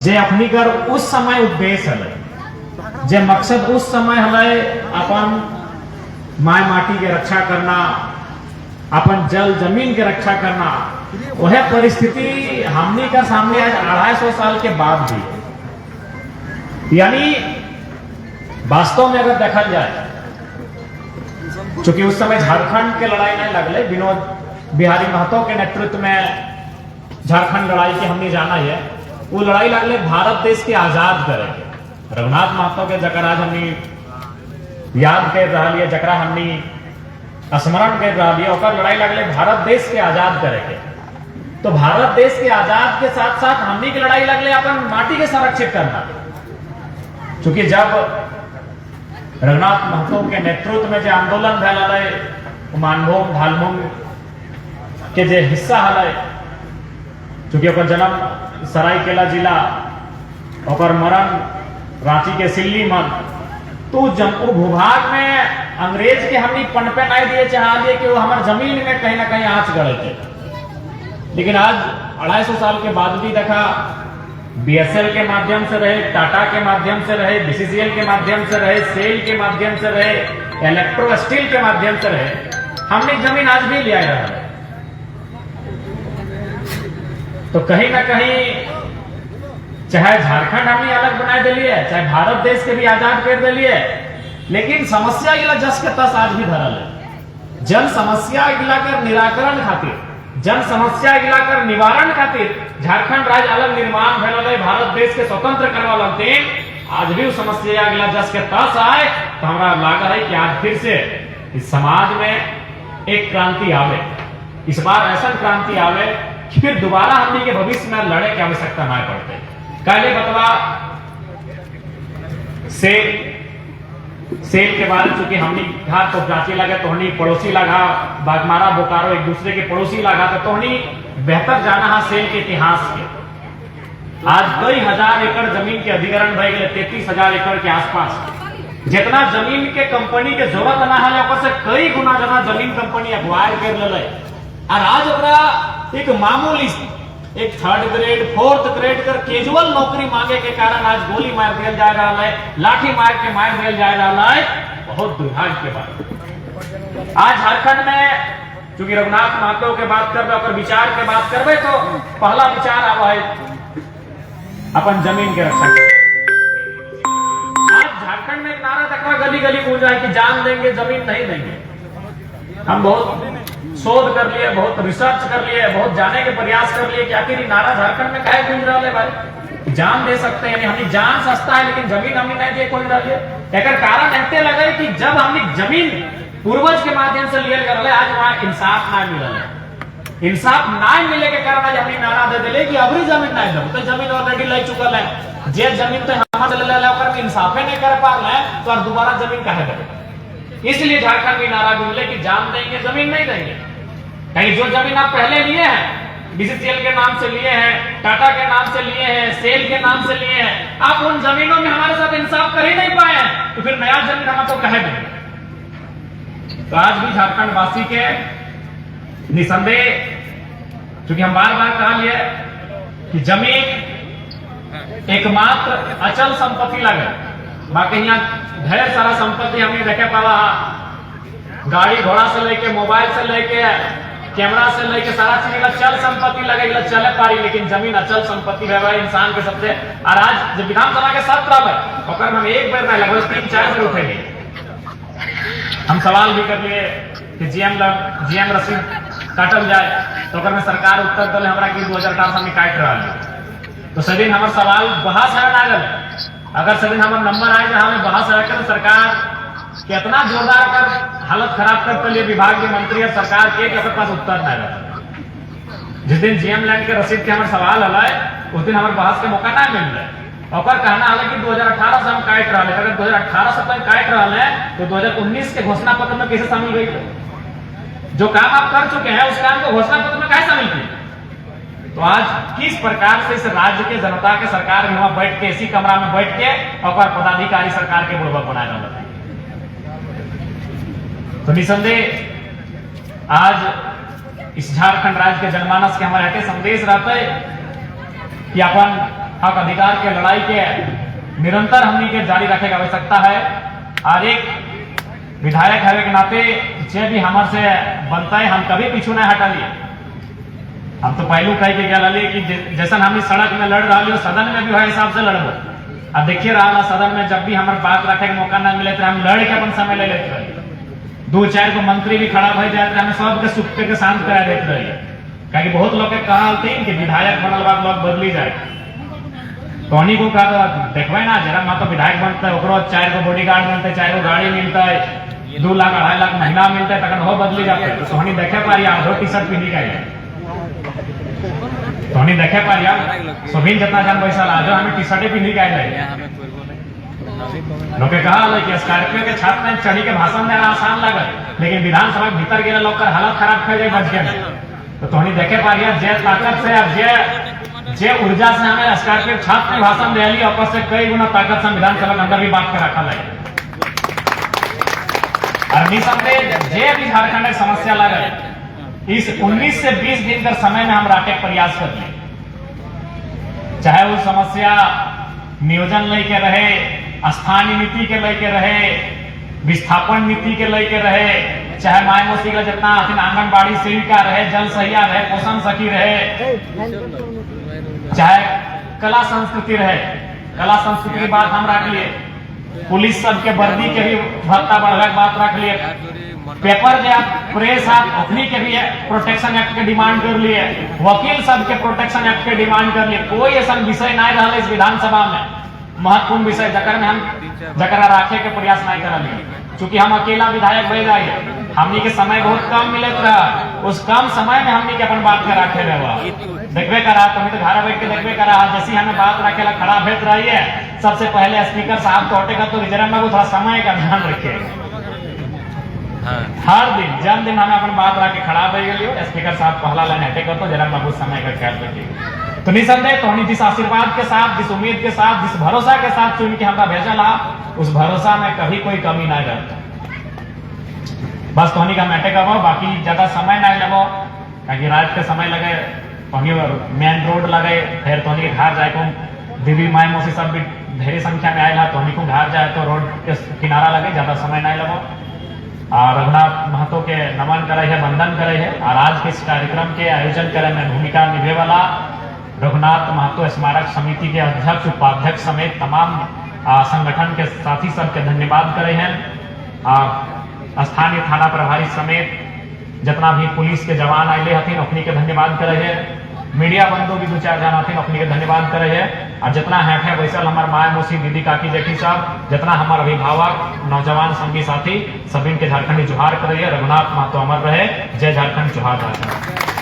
जे अपनी कर उस समय उद्देश्य है, जे मकसद उस समय है अपन माय माटी के रक्षा करना, अपन जल जमीन के रक्षा करना, वह परिस्थिति हमनी का सामने आज 250 साल के बाद भी। यानी वास्तव में अगर देखा जाए, चूंकि उस समय झारखंड के लड़ाई नहीं लगले, विनोद बिहारी महतो के नेतृत्व में झारखंड लड़ाई के हमने जाना है, वो लड़ाई लगले भारत देश के आजाद करे। रघुनाथ महतो के जकर आज हमने याद कर रहा है, जकरा हमने स्मरण कर रहा है, और लड़ाई लगले भारत देश के आजाद करे के। तो भारत देश के आजाद के साथ साथ हमनी की लड़ाई लगले अपन माटी के संरक्षित करना। क्योंकि जब रघुनाथ महतो के नेतृत्व में जो आंदोलन भैल, मानभूम धालभूम के जो हिस्सा है, चूंकि ओकर जन्म सरायकेला जिला, और मरण रांची के सिल्ली मन, तो जमपुर भूभाग में अंग्रेज के हमनी पनपे नहीं दिए चाहे कि वो हमारे जमीन में कहीं ना कहीं आंच गड़े थे। लेकिन आज 250 साल के बाद भी देखा, बीएसएल के माध्यम से रहे, टाटा के माध्यम से रहे, बीसीसीएल के माध्यम से रहे, सेल के माध्यम से रहे, इलेक्ट्रो स्टील के माध्यम से रहे, हमने जमीन आज भी ले आया है। तो कहीं ना कहीं चाहे झारखंड हमने अलग बना दिलिए, चाहे भारत देश के भी आजाद कर दिलिए, लेकिन समस्या इला जस के तस आज भी धरल है। जन समस्या इला कर निराकरण खातिर, जन समस्या इला कर निवारण खातिर झारखंड राज्य अलग निर्माण भेल, भारत देश के स्वतंत्र करवा लगते, आज भी समस्या इला जस के तस आए। तो हमारा लगा है कि आज फिर से इस समाज में एक क्रांति आवे, इस बार ऐसा क्रांति आवे कि फिर दोबारा हमने के भविष्य में लड़े की आवश्यकता ना पड़ते। पहले बतवा सेल के बारे में, चूंकि हमने कहा तो प्राची लगा, तो हमने पड़ोसी लगा, बागमारा बोकारो एक दूसरे के पड़ोसी लगा, तो हमने बेहतर जाना है सेल के इतिहास के। आज कई हजार एकड़ जमीन के अधिग्रहण भय गए, 33,000 एकड़ के आसपास। जितना जमीन के कंपनी के जरूरत ना है, से कई गुना ज्यादा जमीन कंपनी अगवायर कर ले। और आज एक मामूली एक 3rd ग्रेड 4th ग्रेड कर कैजुअल नौकरी मांगे के कारण आज गोली मार दिया जा रहा है, लाठी मार के मार दिया जा रहा है। बहुत दुर्भाग्य के बात। आज झारखंड में चूंकि रघुनाथ महतो के बात करबे, और विचार के बात करबे, तो पहला विचार आवा है अपन जमीन के रक्षा। आज झारखंड में एक नारा तकवा गली गली गूंजा है कि जान देंगे जमीन नहीं देंगे। हम बहुत शोध कर लिए, बहुत रिसर्च कर लिए, बहुत जाने के प्रयास कर लिए कि आखिर नारा झारखंड में काहे गूंज रहा है भाई। जान दे सकते हैं, यानी हमें जान सस्ता है, लेकिन जमीन हमने नहीं दिए कौन रही है। एक कारण ऐसे लगे कि जब हमने जमीन पूर्वज के माध्यम से लिए कर ले, आज वहां इंसाफ ना मिले है। इंसाफ ना मिले के कारण आज हमने नारा दे दिले कि अबरी जमीन नहीं दो, तो जमीन ऑलरेडी ले चुकल है। जे जमीन तो हमारे ले इंसाफे नहीं कर पा रहे हैं, तो दोबारा जमीन काहे देंगे। इसलिए झारखंड में नारा गूंजे कि जान देंगे जमीन नहीं देंगे। कहीं जो जमीन आप पहले लिए हैं, बीसीसीएल के नाम से लिए हैं, टाटा के नाम से लिए हैं, सेल के नाम से लिए हैं, आप उन जमीनों में हमारे साथ इंसाफ कर ही नहीं पाए, तो फिर नया जमीन हम आपको कहे देंगे। तो आज भी झारखंड वासी के निसंदेह, क्योंकि हम बार बार कहा लिए कि जमीन एकमात्र अचल संपत्ति लगे, बाकी यहाँ ढेर सारा संपत्ति हमने देखे पाला, गाड़ी घोड़ा से लेके, मोबाइल से लेके, कैमरा से लेके सारा चीज चल संपत्ति लगे, चले पारी, लेकिन जमीन अचल संपत्ति है इंसान के सबसे। और आज जब विधानसभा के सत्र है, हम एक बार नहीं लगभग 3-4 बार उठेंगे। हम सवाल भी कर लिए कि जीएम रसीद काटल जाए, तो में सरकार उत्तर दिले हमारा कि 2018 में काट रहा है। तो सदिन हमारे सवाल बहस है ना गल, अगर सदिन हमारे नंबर आए तो हमें बहस है तो सरकार कितना जोरदार कर हालत खराब करते लिए विभाग के मंत्री और सरकार के पास उत्तर नहीं रहता। जिस दिन जीएम लैंड के रसीद के हमारे सवाल हल, उस दिन हमारे बहस के मौका नहीं मिल रहा। और कहना है कि 2018 से हम काट रहा है, अगर 2018 से काट रहा है तो 2019 के घोषणा पत्र में कैसे शामिल गई। जो काम आप कर चुके हैं उस काम को घोषणा पत्र में कैसे शामिल किए। तो आज किस प्रकार से इस राज्य के जनता के सरकार में वहां बैठ के, इसी कमरा में बैठ के और पदाधिकारी सरकार के बुड़बक बनाए रहा है। तो निसंदेह आज इस झारखंड राज्य के जनमानस के हमारे संदेश रहते कि अपन हक अधिकार के लड़ाई के निरंतर हमनी के जारी रखे की आवश्यकता है। और एक विधायक है के नाते जे भी हमार से बनता है हम कभी पीछू नहीं हटा लिए। हम तो पहलू कह के गया कि जैसा हम सड़क में लड़ रहा सदन में भी वह हिसाब से लड़बो। अब देखिए रहा सदन में जब भी हमारे बात रखे के मौका न मिले तो हम लड़ के अपन समय ले लेते रहे। 2-4 को मंत्री भी खड़ा हो जाते हम सबके सुख के शांत करा देते रहिए। क्या बहुत लोग कहते कि विधायक बनल बाद लोग बदली जाए तो उन्हीं को कहा देखबे ना जरा तो विधायक बनता है 4 को बॉडीगार्ड बनते 4 को गाड़ी मिलता है 2 लाख 2.5 लाख महीना मिलता है तक हो बदली जाते है। तो हनी देखे पारी आधो टी शर्ट पहनी का तो हनी देखे पारी सभी जितना जन पैसा आजो हमें टी शर्टे पहनी का लोग कहा कि स्कॉर्पियो के छात्र में चढ़ी के भाषण देना आसान लगे लेकिन विधानसभा के भीतर गए लोग हालत खराब कर जाए बच गए। तो हनी देखे पारी जे ताकत से जे ऊर्जा से हमें स्कॉर्पियो छात्र में भाषण दिली ऊपर से कई गुना ताकत से विधानसभा के अंदर भी बात कर रखा लगे। और निसंदेह जे भी झारखंड की समस्या लगे इस 19 से 20 दिन का समय में हम राखे प्रयास कर लिए। चाहे वो समस्या नियोजन लेके रहे स्थानीय नीति के लेके रहे विस्थापन नीति के लेके रहे चाहे माय मौसी का जितना आंगनबाड़ी सेविका रहे जल सहिया रहे पोषण सखी रहे चाहे कला संस्कृति रहे। कला संस्कृति की बात हम रख लिए पुलिस सब के वर्दी के भी भत्ता बढ़ाने की बात रख लिए पेपर जो प्रेस अपनी के भी प्रोटेक्शन एक्ट के डिमांड कर लिए वकील सब के प्रोटेक्शन एक्ट के डिमांड कर लिए। कोई ऐसा विषय नहीं रहा इस विधानसभा में महत्वपूर्ण विषय जकर में हम जकरा राखे के प्रयास नहीं कर लिए। चूंकि हम अकेला विधायक बन जाए हमनी के समय बहुत कम मिलत रहा उस कम समय में हमनी के अपन बात के राखे रहा देखबे करा तो हमें तो घर बैठ के देखबे करा जैसी हमें बात रखे ला खड़ा भेज रही है। सबसे पहले स्पीकर साहब को हटेगा तो रिजर्व में थोड़ा समय का ध्यान रखिए। हर दिन जन्मदिन हमें अपन बात रखे खड़ा हो गए स्पीकर साहब पहला लाइन हटेगा तो जरा में समय का ख्याल रखिएगा। तो निसंदेह तो जिस आशीर्वाद के साथ जिस उम्मीद के साथ जिस भरोसा के साथ चुन के हमारा भेजा ला उस भरोसा में कभी कोई कमी नहीं रहता। बस तोहनी का मैटे का बाकी ज्यादा समय नहीं लगो क्योंकि रात के समय लगे मेन रोड लगे फिर तोहनी के घर जाए को दीदी माई मौसी सब भी ढेरी संख्या में आएगा तोहनी को घर जाए तो रोड के किनारा लगे ज्यादा समय नहीं लगो। और रघुनाथ महतो के नमन करे है वंदन करे है और आज के इस कार्यक्रम के आयोजन करे में भूमिका निभे वाला रघुनाथ महतो स्मारक समिति के अध्यक्ष उपाध्यक्ष समेत तमाम संगठन के साथी सबके धन्यवाद करे हैं। स्थानीय थाना प्रभारी समेत जितना भी पुलिस के जवान आए हथिन अपनी के धन्यवाद करे है। मीडिया बंधु भी 2-4 जन हथिन अपनी के धन्यवाद करे है। और जितना है वैसल हमार माय मौसी दीदी काकी जेठी साहब जितना हमारे अभिभावक नौजवान संगी साथी सभी के झारखंडी जोहार करे। रघुनाथ महतो अमर रहे। जय झारखंड जोहार झारखंड।